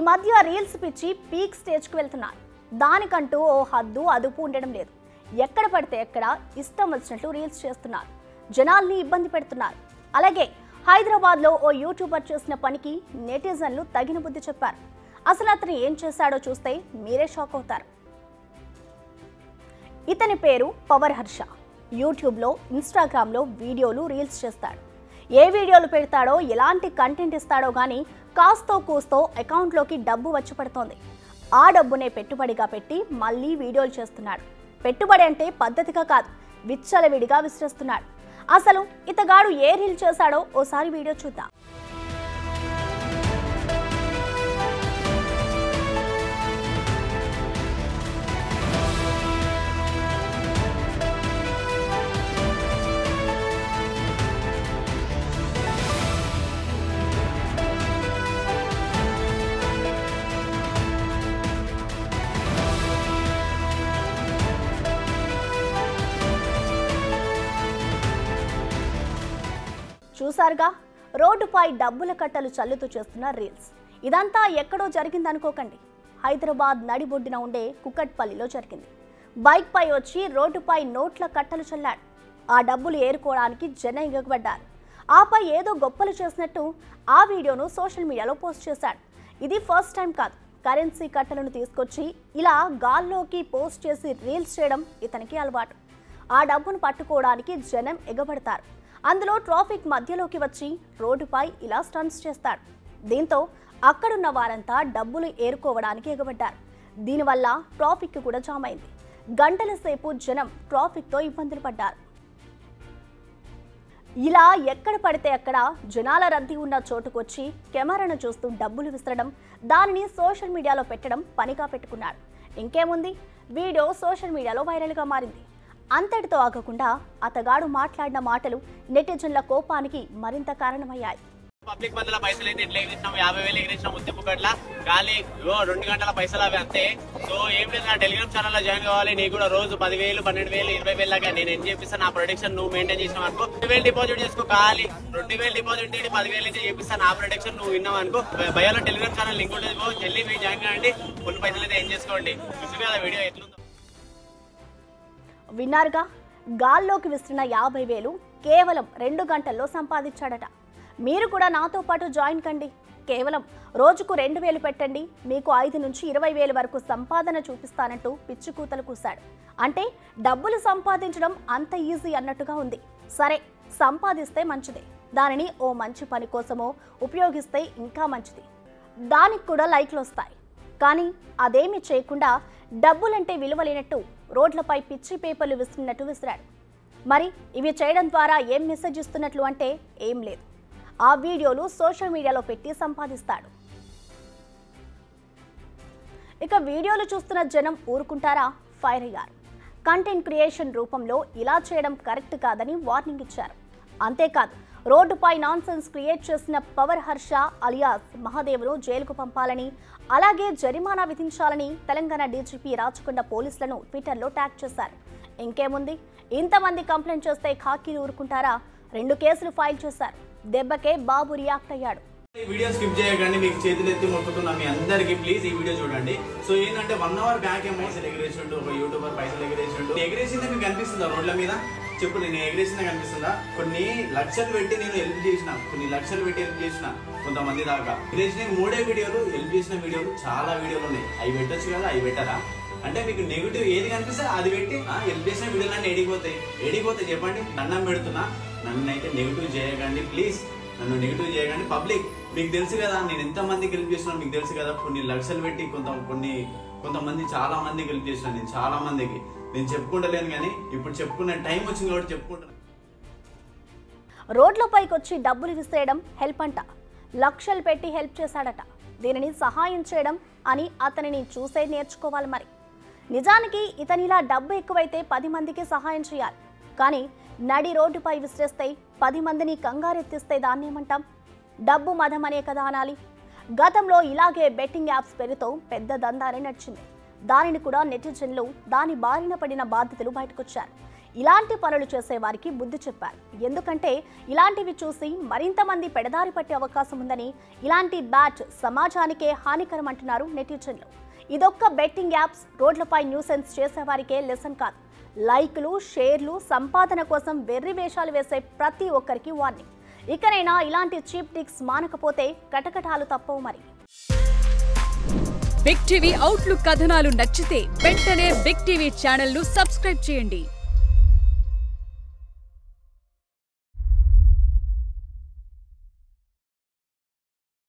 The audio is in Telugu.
మధ్య రీల్స్ పిచ్చి పీక్ స్టేజ్కి వెళ్తున్నారు. దానికంటూ ఓ హద్దు అదుపు ఉండడం లేదు. ఎక్కడ పడితే ఎక్కడ ఇష్టం వచ్చినట్లు రీల్స్ చేస్తున్నారు, జనాల్ని ఇబ్బంది పెడుతున్నారు. అలాగే హైదరాబాద్లో ఓ యూట్యూబర్ చేసిన పనికి నెటిజన్లు తగిన బుద్ధి చెప్పారు. అసలు అతను ఏం చేశాడో చూస్తే మీరే షాక్ అవుతారు. ఇతని పేరు పవర్ హర్ష. యూట్యూబ్లో, ఇన్స్టాగ్రామ్లో వీడియోలు, రీల్స్ చేస్తాడు. ఏ వీడియోలు పెడతాడో, ఎలాంటి కంటెంట్ ఇస్తాడో కానీ కాస్తో కూస్తో అకౌంట్లోకి డబ్బు వచ్చి పడుతోంది. ఆ డబ్బునే పెట్టుబడిగా పెట్టి మళ్ళీ వీడియోలు చేస్తున్నాడు. పెట్టుబడి అంటే పద్ధతిగా కాదు, విచ్చలవిడిగా విసిరేస్తున్నాడు. అసలు ఇతగాడు ఏ రీల్ చేశాడో ఓసారి వీడియో చూద్దాం. చూసారుగా, రోడ్డుపై డబ్బుల కట్టలు చల్లుతూ చేస్తున్న రీల్స్. ఇదంతా ఎక్కడో జరిగిందనుకోకండి. హైదరాబాద్ నడిబొడ్డున ఉండే కుకట్పల్లిలో జరిగింది. బైక్ పై వచ్చి రోడ్డుపై నోట్ల కట్టలు చల్లాడు. ఆ డబ్బులు ఏరుకోవడానికి జనం ఎగబడ్డారు. ఆపై ఏదో గొప్పలు చేసినట్టు ఆ వీడియోను సోషల్ మీడియాలో పోస్ట్ చేశాడు. ఇది ఫస్ట్ టైం కాదు. కరెన్సీ కట్టలను తీసుకొచ్చి ఇలా గాల్లోకి పోస్ట్ చేసి రీల్స్ చేయడం ఇతనికి అలవాటు. ఆ డబ్బును పట్టుకోవడానికి జనం ఎగబడతారు. అందులో ట్రాఫిక్ మధ్యలోకి వచ్చి రోడ్డుపై ఇలా స్టంట్స్ చేస్తాడు. దీంతో అక్కడున్న వారంతా డబ్బులు ఏరుకోవడానికి ఎగబడ్డారు. దీనివల్ల ట్రాఫిక్ కూడా జామ్ అయింది. గంటల సేపు జనం ట్రాఫిక్తో ఇబ్బందులు పడ్డారు. ఇలా ఎక్కడ పడితే అక్కడ జనాల రద్దీ ఉన్న చోటుకొచ్చి కెమెరాను చూస్తూ డబ్బులు విసరడం, దానిని సోషల్ మీడియాలో పెట్టడం పనిగా పెట్టుకున్నాడు. ఇంకేముంది, వీడియో సోషల్ మీడియాలో వైరల్గా మారింది. అంతటితో ఆగకుండా అతగాడు మాట్లాడిన మాటలు నెటిజన్ల కోపానికి మరింత కారణమయ్యాయి. పబ్లిక్ బంధుల పైసలు అయితే ఎట్లా ఎగిరించినాం, 50,000 ఎగిరించినాం ముత్తిపుకట్ల గాలి 2 గంటల పైసలు అవి అంతే. సో ఏం లేదు, నా టెలిగ్రామ్ ఛానల్ లో జాయిన్ కావాలి. నీకు కూడా రోజు 10,000, 12,000, 20,000 లాగా నేను ఏం చేపిస్తాను. నా ప్రొడక్షన్ నువ్వు మెయింటైన్ చేసినావు అనుకో, 2,000 డిపాజిట్ చేసుకో. ఖాళీ 2,000 డిపాజిట్ 10,000 అయితే చేపిస్తాను. నా ప్రొడక్షన్ నువ్వు విన్నావు అనుకో. భయాలో టెలిగ్రామ్ ఛానల్ లింక్ ఉంటుంది, చెల్లి మీరు జాయిన్ కావండి. ఫుల్ పైసలు అయితే ఏం చేసుకోండి. చూసి కదా వీడియో ఎట్లుందో. విన్నారుగా, గాల్లోకి విసిరిన 50,000 కేవలం 2 గంటల్లో సంపాదించాడట. మీరు కూడా నాతో పాటు జాయిన్ కండి. కేవలం రోజుకు 2,000 పెట్టండి, మీకు 5 నుంచి 20,000 వరకు సంపాదన చూపిస్తానంటూ పిచ్చి కూతలు కూశాడు. అంటే డబ్బులు సంపాదించడం అంత ఈజీ అన్నట్టుగా ఉంది. సరే, సంపాదిస్తే మంచిదే, దానిని ఓ మంచి పని కోసమో ఉపయోగిస్తే ఇంకా మంచిది, దానికి కూడా లైక్లు వస్తాయి. కానీ అదేమీ చేయకుండా డబ్బులంటే విలువ లేనట్టు రోడ్లపై పిచ్చి పేపర్లు విసిరినట్టు విసిరాడు. మరి ఇవి చేయడం ద్వారా ఏం మెసేజ్ ఇస్తున్నట్లు అంటే ఏం లేదు. ఆ వీడియోలు సోషల్ మీడియాలో పెట్టి సంపాదిస్తాడు. ఇక వీడియోలు చూస్తున్న జనం ఊరుకుంటారా? ఫైర్ అయ్యారు. కంటెంట్ క్రియేషన్ రూపంలో ఇలా చేయడం కరెక్ట్ కాదని వార్నింగ్ ఇచ్చారు. అంతేకాదు, రోడ్డుపై నాన్సెన్స్ క్రియేట్ చేసిన పవర్ హర్ష అలియాస్ మహాదేవ్ను జైలుకు పంపాలని, అలాగే జరిమానా విధించాలని తెలంగాణ డీజీపీ రాచకొండ పోలీసులను ట్విట్టర్లో ట్యాగ్ చేశారు. ఇంకేముంది, ఇంతమంది కంప్లైంట్ చేస్తే ఖాకీలు ఊరుకుంటారా? 2 కేసులు ఫైల్ చేశారు. దెబ్బకే బాబు రియాక్ట్ అయ్యాడు. ఈ వీడియో స్కిప్ చేయకండి, మీకు చేతులు ఎత్తి మొక్కుతున్నా మీ అందరికి. ప్లీజ్ ఈ వీడియో చూడండి. సో ఏంటంటే 1 అవర్ బ్యాక్ ఏమో పైసలు ఎగిరేసిండు ఒక యూట్యూబర్. పైసలు ఎగిరేసిండు. ఎగిరేసిందే మీకు కనిపిస్తుందా రోడ్ల మీద? చెప్పు, నేను ఎగిరేసిందే కనిపిస్తుందా? కొన్ని లక్షలు పెట్టి నేను హెల్ప్ చేసిన, కొంతమంది దాకా ఎగిరేసిన 3 వీడియోలు, హెల్ప్ చేసిన వీడియోలు చాలా వీడియోలు ఉన్నాయి. అవి పెట్టొచ్చు కదా, అవి పెట్టరా? అంటే మీకు నెగిటివ్ ఏది కనిపిస్తే అది పెట్టి హెల్ప్ చేసిన వీడియోలు అన్నీ ఎడిగిపోతాయి చెప్పండి. దండం పెడుతున్నా, నన్ను అయితే నెగిటివ్ చేయకండి ప్లీజ్. నన్ను నెగిటివ్ చేయకండి. పబ్లిక్ మీకు తెలుసు కదా నేను ఎంతమందికి హెల్ప్ చేస్తున్నాను, మీకు తెలుసు కదా. కొన్ని లక్షలు పెట్టి కొంతమంది చాలా మందికి హెల్ప్ చేస్తున్నాను. నేను చాలా మందికి నేను చెప్పుకుంటలేను, కానీ ఇప్పుడు చెప్పుకునే టైం వచ్చింది కాబట్టి చెప్పుకుంటాను. రోడ్లపైకి వచ్చి డబ్బులు విసిరేయడం హెల్ప్ అంట. లక్షలు పెట్టి హెల్ప్ చేశాడట. దీనిని సహాయం చేయడం అని అతనిని చూసే నేర్చుకోవాలి. మరి నిజానికి ఇతనిలా డబ్బు ఎక్కువైతే 10 మందికి సహాయం చేయాలి. కానీ నడి రోడ్డుపై విసిరేస్తే 10 మందిని కంగారెత్తిస్తే దాన్నేమంటాం? డబ్బు మదం అనే కదా అనాలి. గతంలో ఇలాగే బెట్టింగ్ యాప్స్ పేరుతో పెద్ద దందానే నడిచింది. దానిని కూడా నెటిజన్లు దాని బారిన పడిన బాధితులు బయటకొచ్చారు. ఇలాంటి పనులు చేసే వారికి బుద్ధి చెప్పారు. ఎందుకంటే ఇలాంటివి చూసి మరింత మంది పెడదారి పట్టే అవకాశం ఉందని, ఇలాంటి బ్యాట్ సమాజానికే హానికరం అంటున్నారు నెటిజన్లు. ఇదొక్క బెట్టింగ్ యాప్స్ రోడ్లపై న్యూసెన్స్ చేసేవారికే లెసన్ కాదు. లైక్లు, షేర్లు, సంపాదన కోసం వెర్రి వేషాలు వేసే ప్రతి ఒక్కరికి వార్నింగ్. ఇకనైనా ఇలాంటి చీప్ టిక్స్ మానకపోతే కటకటాలు తప్పవు మరి. బిగ్ టీవీ అవుట్లుక్ కథనాలు నచ్చితే వెంటనే బిగ్ టీవీ ఛానల్ ను సబ్స్క్రైబ్ చేయండి.